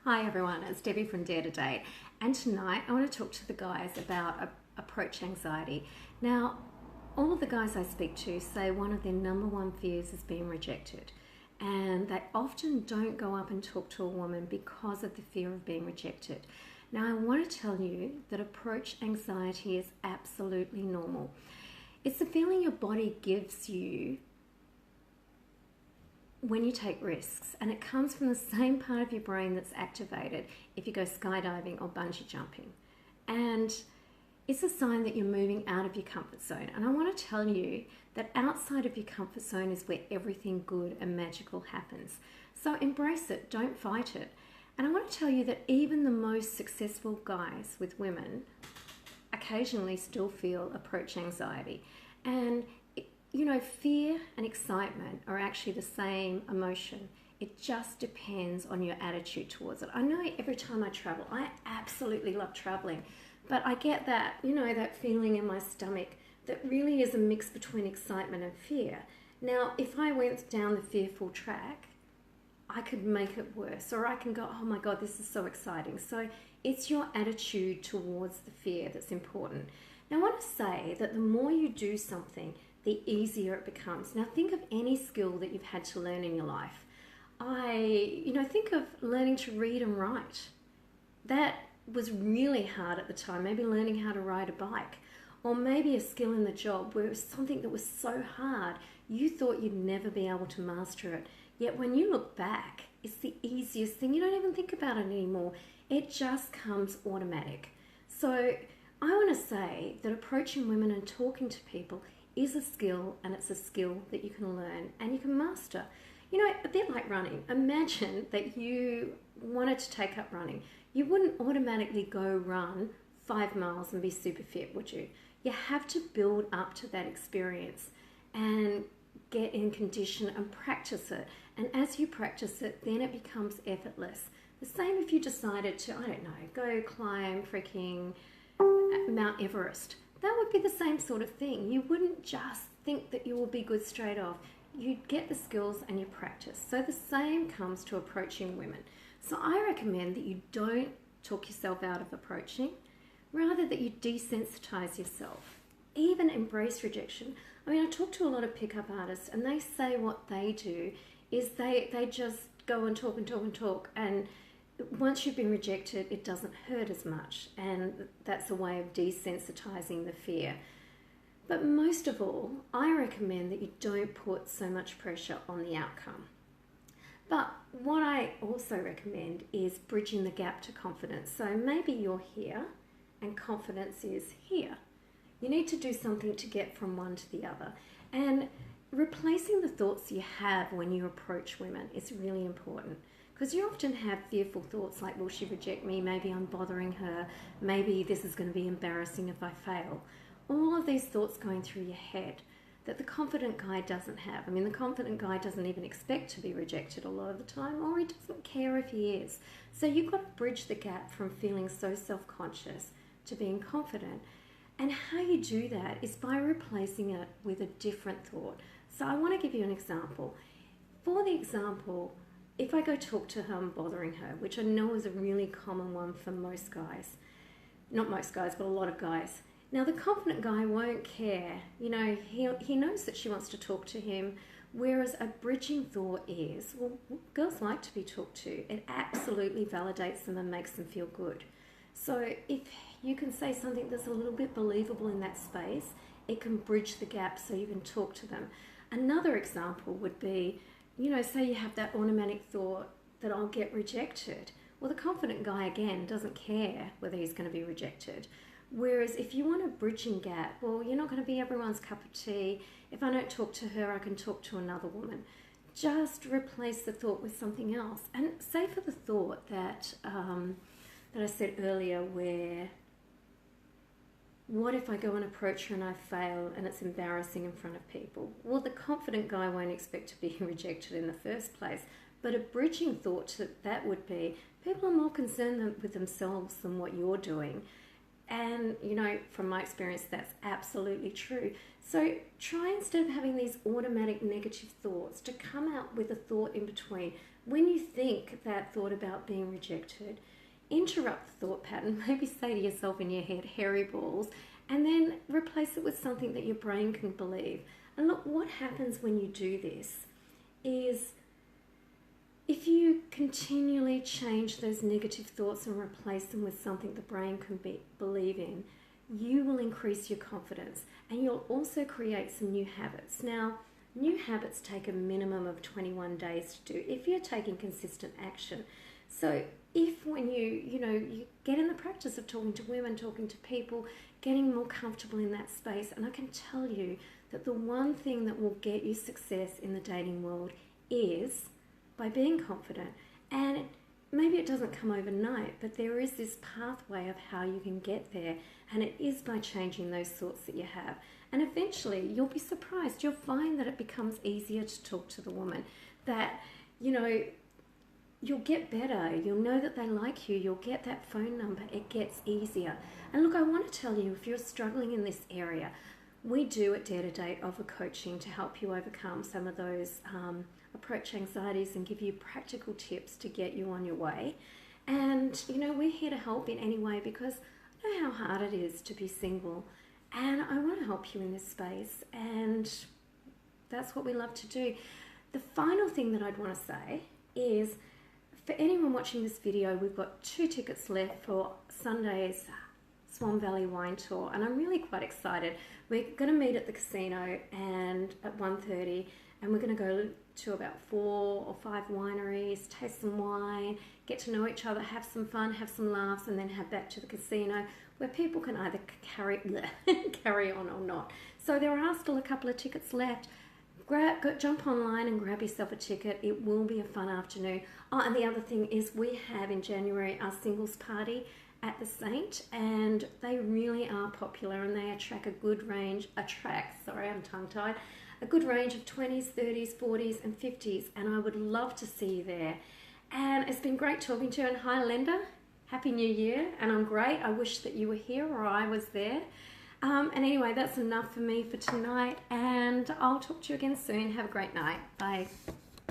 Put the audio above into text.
Hi everyone, it's Debbie from Dare to Date, and tonight I want to talk to the guys about approach anxiety. Now, all of the guys I speak to say one of their number one fears is being rejected, and they often don't go up and talk to a woman because of the fear of being rejected. Now, I want to tell you that approach anxiety is absolutely normal. It's the feeling your body gives you when you take risks, and it comes from the same part of your brain that's activated if you go skydiving or bungee jumping. And it's a sign that you're moving out of your comfort zone. And I want to tell you that outside of your comfort zone is where everything good and magical happens. So embrace it, don't fight it. And I want to tell you that even the most successful guys with women occasionally still feel approach anxiety. And fear and excitement are actually the same emotion. It just depends on your attitude towards it. I know every time I travel, I absolutely love traveling, but I get that, that feeling in my stomach that really is a mix between excitement and fear. Now, if I went down the fearful track, I could make it worse, or I can go, oh my God, this is so exciting. So it's your attitude towards the fear that's important. Now, I want to say that the more you do something, the easier it becomes. Now, think of any skill that you've had to learn in your life. Think of learning to read and write. That was really hard at the time. Maybe learning how to ride a bike, or maybe a skill in the job where it was something that was so hard, you thought you'd never be able to master it. Yet when you look back, it's the easiest thing. You don't even think about it anymore. It just comes automatic. So I want to say that approaching women and talking to people is a skill, and it's a skill that you can learn and you can master. A bit like running. Imagine that you wanted to take up running. You wouldn't automatically go run 5 miles and be super fit, would you? You have to build up to that experience and get in condition and practice it. And as you practice it, then it becomes effortless. The same if you decided to, go climb freaking Mount Everest. That would be the same sort of thing. You wouldn't just think that you will be good straight off. You'd get the skills and you practice. So the same comes to approaching women. So I recommend that you don't talk yourself out of approaching, rather that you desensitize yourself. Even embrace rejection. I talk to a lot of pickup artists, and they say what they do is they just go and talk and talk and talk, and once you've been rejected, it doesn't hurt as much, and that's a way of desensitizing the fear. But most of all, I recommend that you don't put so much pressure on the outcome. But what I also recommend is bridging the gap to confidence. So maybe you're here and confidence is here. You need to do something to get from one to the other. And replacing the thoughts you have when you approach women is really important. Because you often have fearful thoughts like, will she reject me? Maybe I'm bothering her. Maybe this is going to be embarrassing if I fail. All of these thoughts going through your head that the confident guy doesn't have. The confident guy doesn't even expect to be rejected a lot of the time, or he doesn't care if he is. So you've got to bridge the gap from feeling so self-conscious to being confident. And how you do that is by replacing it with a different thought. So I want to give you an example. For the example, if I go talk to her, I'm bothering her, which I know is a really common one for most guys. Not most guys, but a lot of guys. Now, the confident guy won't care. He knows that she wants to talk to him, whereas a bridging thought is, well, girls like to be talked to. It absolutely validates them and makes them feel good. So if you can say something that's a little bit believable in that space, it can bridge the gap so you can talk to them. Another example would be, say you have that automatic thought that I'll get rejected. Well, the confident guy, again, doesn't care whether he's going to be rejected. Whereas if you want a bridging gap, well, you're not going to be everyone's cup of tea. If I don't talk to her, I can talk to another woman. Just replace the thought with something else. And say for the thought that I said earlier, where what if I go and approach her and I fail and it's embarrassing in front of people? Well, the confident guy won't expect to be rejected in the first place. But a bridging thought to that would be, people are more concerned with themselves than what you're doing. And, from my experience, that's absolutely true. So try, instead of having these automatic negative thoughts, to come out with a thought in between when you think that thought about being rejected, interrupt the thought pattern. Maybe say to yourself in your head, hairy balls, and then replace it with something that your brain can believe. And look, what happens when you do this is if you continually change those negative thoughts and replace them with something the brain can believe in, you will increase your confidence, and you'll also create some new habits. Now, new habits take a minimum of 21 days to do if you're taking consistent action. So if when you get in the practice of talking to women, talking to people, getting more comfortable in that space, and I can tell you that the one thing that will get you success in the dating world is by being confident. And maybe it doesn't come overnight, but there is this pathway of how you can get there, and it is by changing those thoughts that you have. And eventually you'll be surprised. You'll find that it becomes easier to talk to the woman, that you'll get better, you'll know that they like you, you'll get that phone number, it gets easier. And look, I want to tell you, if you're struggling in this area, we do at Dare to Date offer coaching to help you overcome some of those approach anxieties and give you practical tips to get you on your way. And we're here to help in any way, because I know how hard it is to be single, and I want to help you in this space, and that's what we love to do. The final thing that I'd want to say is, for anyone watching this video, we've got 2 tickets left for Sunday's Swan Valley Wine Tour, and I'm really quite excited. We're going to meet at the casino and at 1:30, and we're going to go to about 4 or 5 wineries, taste some wine, get to know each other, have some fun, have some laughs, and then head back to the casino, where people can either carry on or not. So there are still a couple of tickets left. Jump online and grab yourself a ticket. It will be a fun afternoon. Oh, and the other thing is, we have in January our singles party at the Saint, and they really are popular, and they attract a good range, a good range of 20s, 30s, 40s and 50s, and I would love to see you there. And it's been great talking to you, and hi Linda, Happy New Year, and I'm great. I wish that you were here or I was there. And anyway, that's enough for me for tonight, and I'll talk to you again soon. Have a great night. Bye.